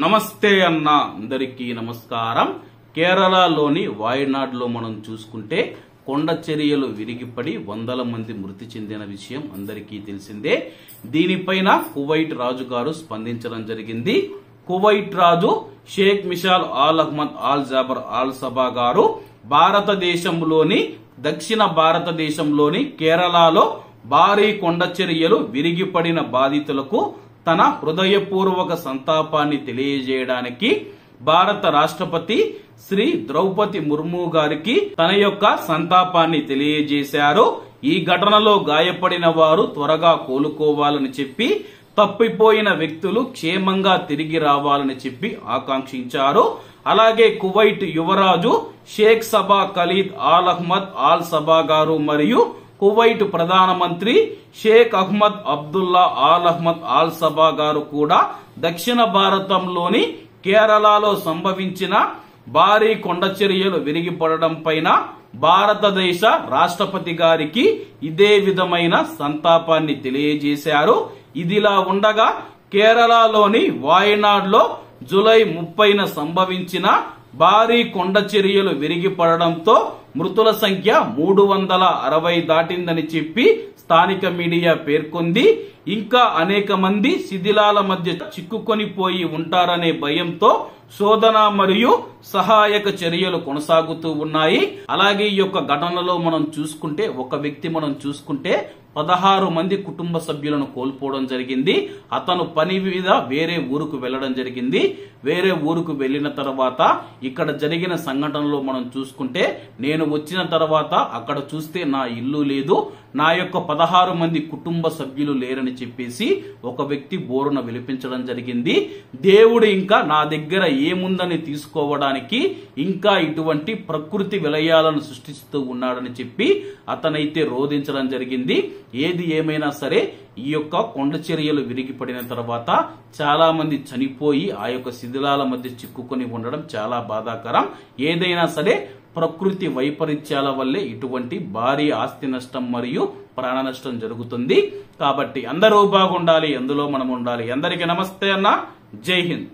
నమస్తే అన్న అందరికీ నమస్కారం. కేరళలోని వాయనాడ్లో మనం చూసుకుంటే కొండ చర్యలు విరిగిపడి వందల మంది మృతి చెందిన విషయం అందరికీ తెలిసిందే. దీనిపైన కువైట్ రాజు గారు స్పందించడం జరిగింది. కువైట్ రాజు Sheikh Mishal Al Ahmad Al Jaber Al Sabah గారు భారతదేశంలోని దక్షిణ భారతదేశంలోని కేరళలో భారీ కొండ చర్యలు విరిగిపడిన బాధితులకు తన హృదయపూర్వక సంతాపాన్ని తెలియజేయడానికి భారత రాష్ట్రపతి శ్రీ ద్రౌపది ముర్ము గారికి తన యొక్క సంతాపాన్ని తెలియజేశారు. ఈ ఘటనలో గాయపడిన వారు త్వరగా కోలుకోవాలని చెప్పి, తప్పిపోయిన వ్యక్తులు క్షేమంగా తిరిగి రావాలని చెప్పి ఆకాంక్షించారు. అలాగే కువైట్ యువరాజు Sheikh Sabah Khalid Al Ahmad Al Sabah గారు మరియు కువైట్ ప్రధానమంత్రి Sheikh Ahmad Abdullah Al Ahmad Al Sabah గారు కూడా దక్షిణ భారతంలోని కేరళలో సంభవించిన భారీ కొండ చర్యలు విరిగిపడడం పైన భారతదేశ రాష్ట్రపతి గారికి ఇదే విధమైన సంతాపాన్ని తెలియజేశారు. ఇదిలా ఉండగా కేరళలోని వాయనాడ్లో జూలై 30న సంభవించిన భారీ కొండ చర్యలు విరిగిపడడంతో మృతుల సంఖ్య 360 దాటిందని చెప్పి స్థానిక మీడియా పేర్కొంది. ఇంకా అనేక మంది శిథిలాల మధ్య చిక్కుకొని పోయి ఉంటారనే భయంతో శోధన మరియు సహాయక చర్యలు కొనసాగుతూ ఉన్నాయి. అలాగే ఈ యొక్క ఘటనలో మనం చూసుకుంటే ఒక వ్యక్తి 16 మంది కుటుంబ సభ్యులను కోల్పోవడం జరిగింది. అతను పని మీద వేరే ఊరుకు వెళ్లడం జరిగింది. వేరే ఊరుకు వెళ్లిన తర్వాత ఇక్కడ జరిగిన సంఘటనలో మనం చూసుకుంటే, నేను వచ్చిన తర్వాత అక్కడ చూస్తే నా ఇల్లు లేదు, నా యొక్క 16 మంది కుటుంబ సభ్యులు లేరని చెప్పేసి ఒక వ్యక్తి బోరున విలిపించడం జరిగింది. దేవుడు ఇంకా నా దగ్గర ఏముందని తీసుకోవడానికి ఇంకా ఇటువంటి ప్రకృతి విలయాలను సృష్టిస్తూ ఉన్నాడని చెప్పి అతనైతే రోధించడం జరిగింది. ఏది ఏమైనా సరే ఈ యొక్క కొండ చర్యలు విరిగిపడిన తర్వాత చాలా మంది చనిపోయి ఆ యొక్క శిథిలాల మధ్య చిక్కుకొని ఉండడం చాలా బాధాకరం. ఏదైనా సరే ప్రకృతి వైపరీత్యాల వల్లే ఇటువంటి భారీ ఆస్తి నష్టం మరియు ప్రాణ నష్టం జరుగుతుంది. కాబట్టి అందరూ బాగుండాలి, అందులో మనం ఉండాలి. అందరికీ నమస్తే అన్న, జై హింద్.